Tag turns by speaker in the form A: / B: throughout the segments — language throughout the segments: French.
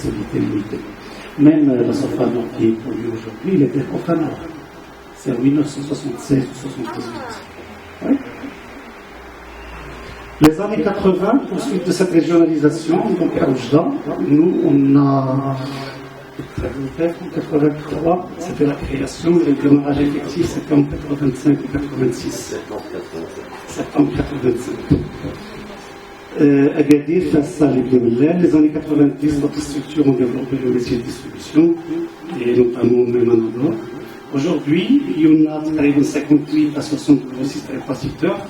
A: solidité limitée. Même la sulfate qui est produit aujourd'hui, il était profanable. C'est en 1976 ou 1978. Oui. Les années 80, pour suite de cette régionalisation, donc à Oujda, nous, on a. En 83, c'était la création, et le démarrage effectif, c'était en 85 ou 86. Septembre 85. Agadir, face à les années 90, d'autres structures ont développé le métier de distribution, et notamment même en Angola. Aujourd'hui, il y en a 58 à 60 grossistes répartiteurs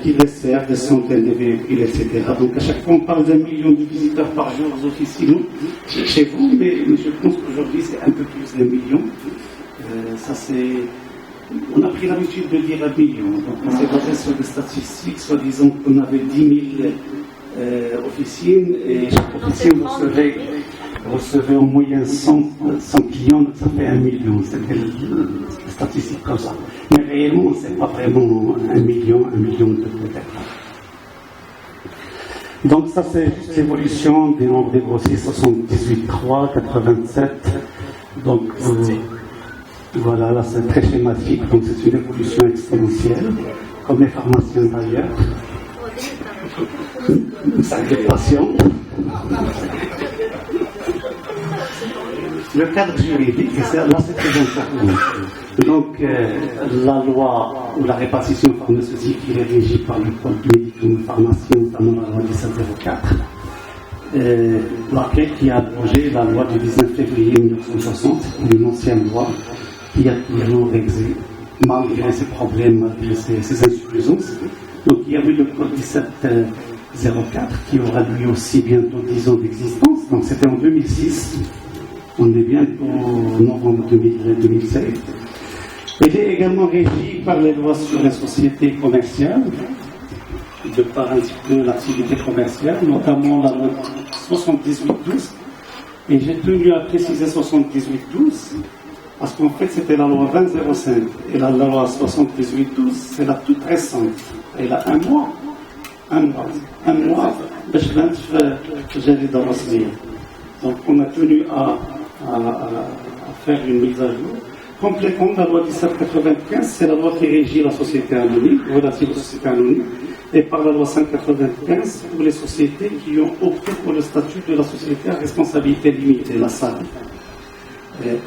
A: qui desservent des centaines de véhicules, etc. Donc à chaque fois, on parle d'1 million de visiteurs par jour aux officines chez vous, mais je pense qu'aujourd'hui, c'est un peu plus d'1 million. Ça, c'est... On a pris l'habitude de dire 1 million. Donc on s'est basé sur des statistiques, soi-disant qu'on avait 10 000 officines, et chaque officine recevait en moyenne 100 clients, donc ça fait 1 million. C'était les statistiques comme ça. Mais réellement, ce n'est pas vraiment 1 million de peut-être. Donc ça, c'est l'évolution des nombres des grossistes 78,3, 87. Donc voilà, là c'est très schématique, donc c'est une évolution exponentielle, comme les pharmaciens d'ailleurs. Ça des patients. Le cadre juridique, là c'est très important. Donc la loi ou la répartition pharmaceutique qui est régie par le code du médicament pharmacien, notamment la loi 1704, laquelle qui a abrogé la loi du 19 février 1960, une ancienne loi qui a toujours existé, malgré ses problèmes, malgré ses insuffisances. Donc il y a eu le code 1704 qui aura lui aussi bientôt 10 ans d'existence, donc c'était en 2006. On est bientôt en novembre 2016. Il est également régi par les lois sur les sociétés commerciales, de par un petit peu l'activité commerciale, notamment la loi 78-12. Et j'ai tenu à préciser 78-12, parce qu'en fait c'était la loi 20-05. Et la loi 78-12, c'est la toute récente. Elle a un mois. J'allais dans la. Donc on a tenu à faire une mise à jour. Complétant la loi 1795, c'est la loi qui régit la société anonyme, relative aux sociétés anonymes, et par la loi 195 pour les sociétés qui ont opté pour le statut de la société à responsabilité limitée, la SARL.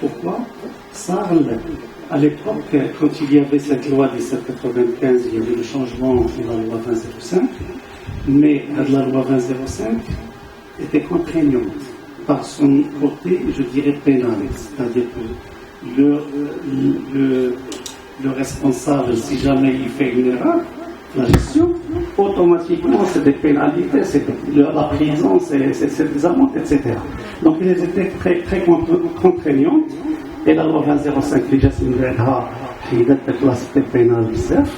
A: Pourquoi SARL, à l'époque, quand il y avait cette loi 1795, il y avait le changement de la loi 2005, mais la loi 2005 était contraignante par son côté, je dirais, pénal, c'est-à-dire que le responsable, si jamais il fait une erreur, la gestion, automatiquement, c'est des pénalités, c'est la prison, c'est des amendes, etc. Donc, ils étaient très, très contraignantes. Et la loi 2005, déjà, c'est une erreur qui date de classe pénale bizarre.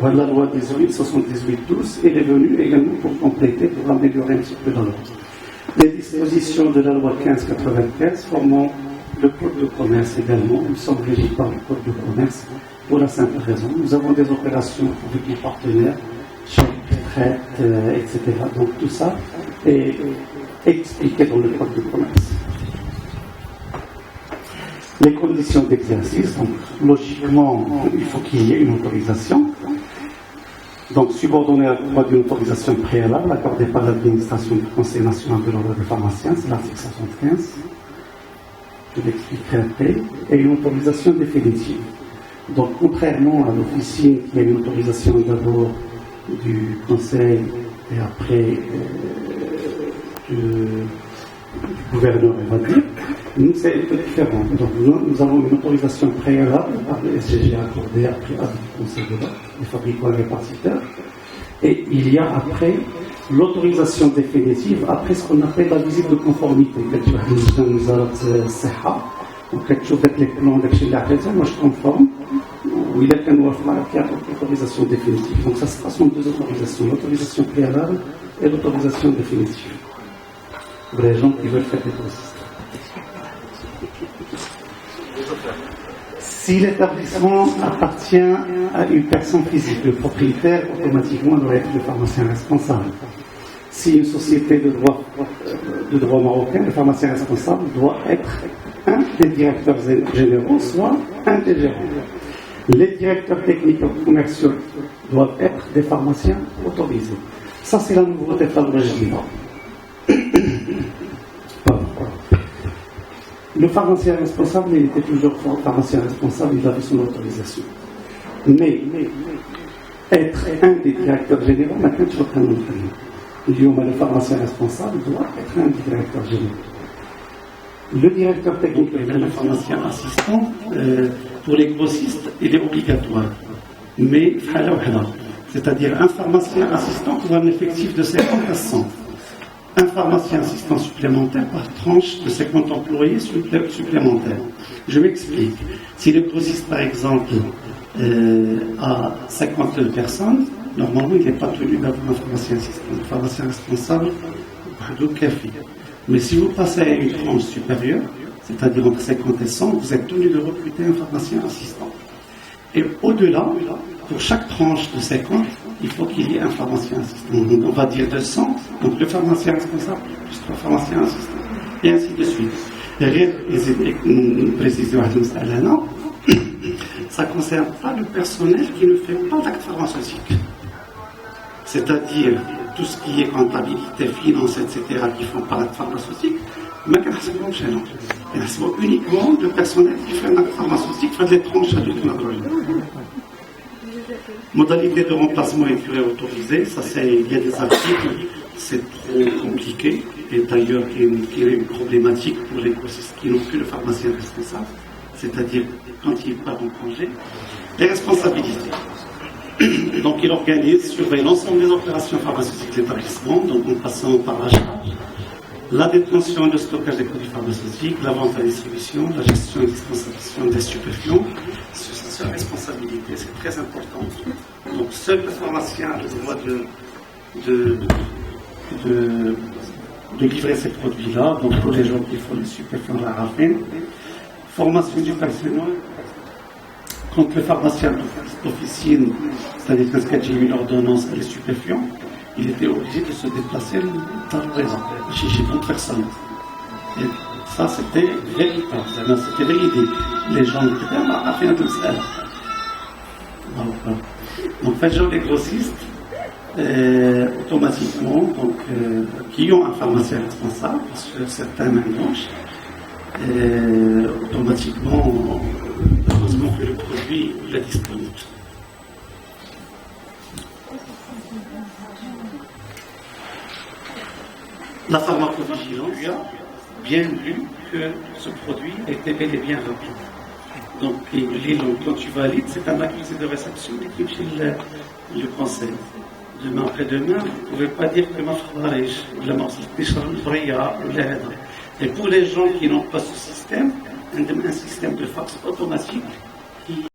A: La loi 78-12, elle est venue également pour compléter, pour améliorer un petit peu la loi. Les dispositions de la loi 1595 formant le code de commerce également, nous sommes régis par le code de commerce pour la simple raison. Nous avons des opérations avec nos partenaires, chèques, traites, etc. Donc tout ça est expliqué dans le code de commerce. Les conditions d'exercice, donc logiquement, il faut qu'il y ait une autorisation. Donc, subordonné à l'octroi d'une autorisation préalable accordée par l'administration du Conseil national de l'ordre des pharmaciens, c'est l'article 75, je l'expliquerai après, et une autorisation définitive. Donc, contrairement à l'officine qui a une autorisation d'abord du Conseil et après du gouverneur, on va dire, nous, c'est un peu différent. Donc, nous avons une autorisation préalable par le SGG accordée après avis du Conseil de l'ordre, les fabricants et répartiteurs. Et il y a après l'autorisation définitive, après ce qu'on appelle la visite de conformité. Donc, avec les plans d'action de la raison, moi je conforme, ou il y a l'autorisation définitive. Donc, ça se passe en deux autorisations, l'autorisation préalable et l'autorisation définitive. Pour les gens qui veulent faire des grossistes. Si l'établissement appartient à une personne physique, le propriétaire automatiquement doit être le pharmacien responsable. si une société de droit marocain, le pharmacien responsable doit être un des directeurs généraux, soit un des gérants. Les directeurs techniques et commerciaux doivent être des pharmaciens autorisés. Ça, c'est la nouveauté de la loi. Le pharmacien responsable, il était toujours pharmacien responsable, il avait son autorisation. Mais être un des directeurs généraux, maintenant, tu vas le pharmacien responsable doit être un des directeurs généraux. Le directeur technique et le pharmacien assistant, pour les grossistes, il est obligatoire. Mais, c'est-à-dire un pharmacien assistant pour un effectif de 50 à 100. Un pharmacien assistant supplémentaire par tranche de 50 employés supplémentaires. Je m'explique. Si le grossiste, par exemple, a 52 personnes, normalement, il n'est pas tenu d'avoir un pharmacien assistant. Le pharmacien responsable, mais si vous passez à une tranche supérieure, c'est-à-dire entre 50 et 100, vous êtes tenu de recruter un pharmacien assistant. Et au-delà, pour chaque tranche de 50, il faut qu'il y ait un pharmacien assistant. Donc on va dire 200, donc le pharmacien responsable plus 3 pharmaciens assistants. Et ainsi de suite. Une précision à nous, ça ne concerne pas le personnel qui ne fait pas d'acte pharmaceutique. C'est-à-dire tout ce qui est comptabilité, finance, etc., qui font pas d'acte pharmaceutique, mais c'est uniquement le personnel qui fait un acte pharmaceutique, fait des tranches à l'autonomie. Modalité de remplacement et durée autorisée, ça il y a des articles, c'est trop compliqué, et d'ailleurs qui est une problématique pour les grossistes qui n'ont plus le pharmacien responsable, c'est-à-dire quand il part en congé, les responsabilités. Donc il organise, surveille l'ensemble des opérations pharmaceutiques de l'établissement, donc en passant par l'achat, la détention et le stockage des produits pharmaceutiques, la vente à la distribution, la gestion et dispensation des stupéfiants. C'est sa responsabilité, c'est très important. Donc seul le pharmacien a le droit de livrer ces produits-là, donc pour les gens qui font les stupéfiants de la rafine. Formation du personnel. Quand le pharmacien d'officine, c'est-à-dire quand j'ai eu une ordonnance et les stupéfiants, il était obligé de se déplacer dans le raison, chez d'autres personnes. Et ça, c'était véritable, c'était véridique. Les gens étaient à faire tout ça. Donc, fait, les grossistes, automatiquement, donc, qui ont un pharmacien responsable, parce que certains maintenant, automatiquement, heureusement que le produit est disponible. La pharmacovigilance a bien vu que ce produit était bel et bien rempli. Donc, quand tu valides, c'est un accusé de réception qui fait le conseil. Demain après-demain, vous ne pouvez pas dire que ma frère la ou l'aide. Et pour les gens qui n'ont pas ce système, un système de fax automatique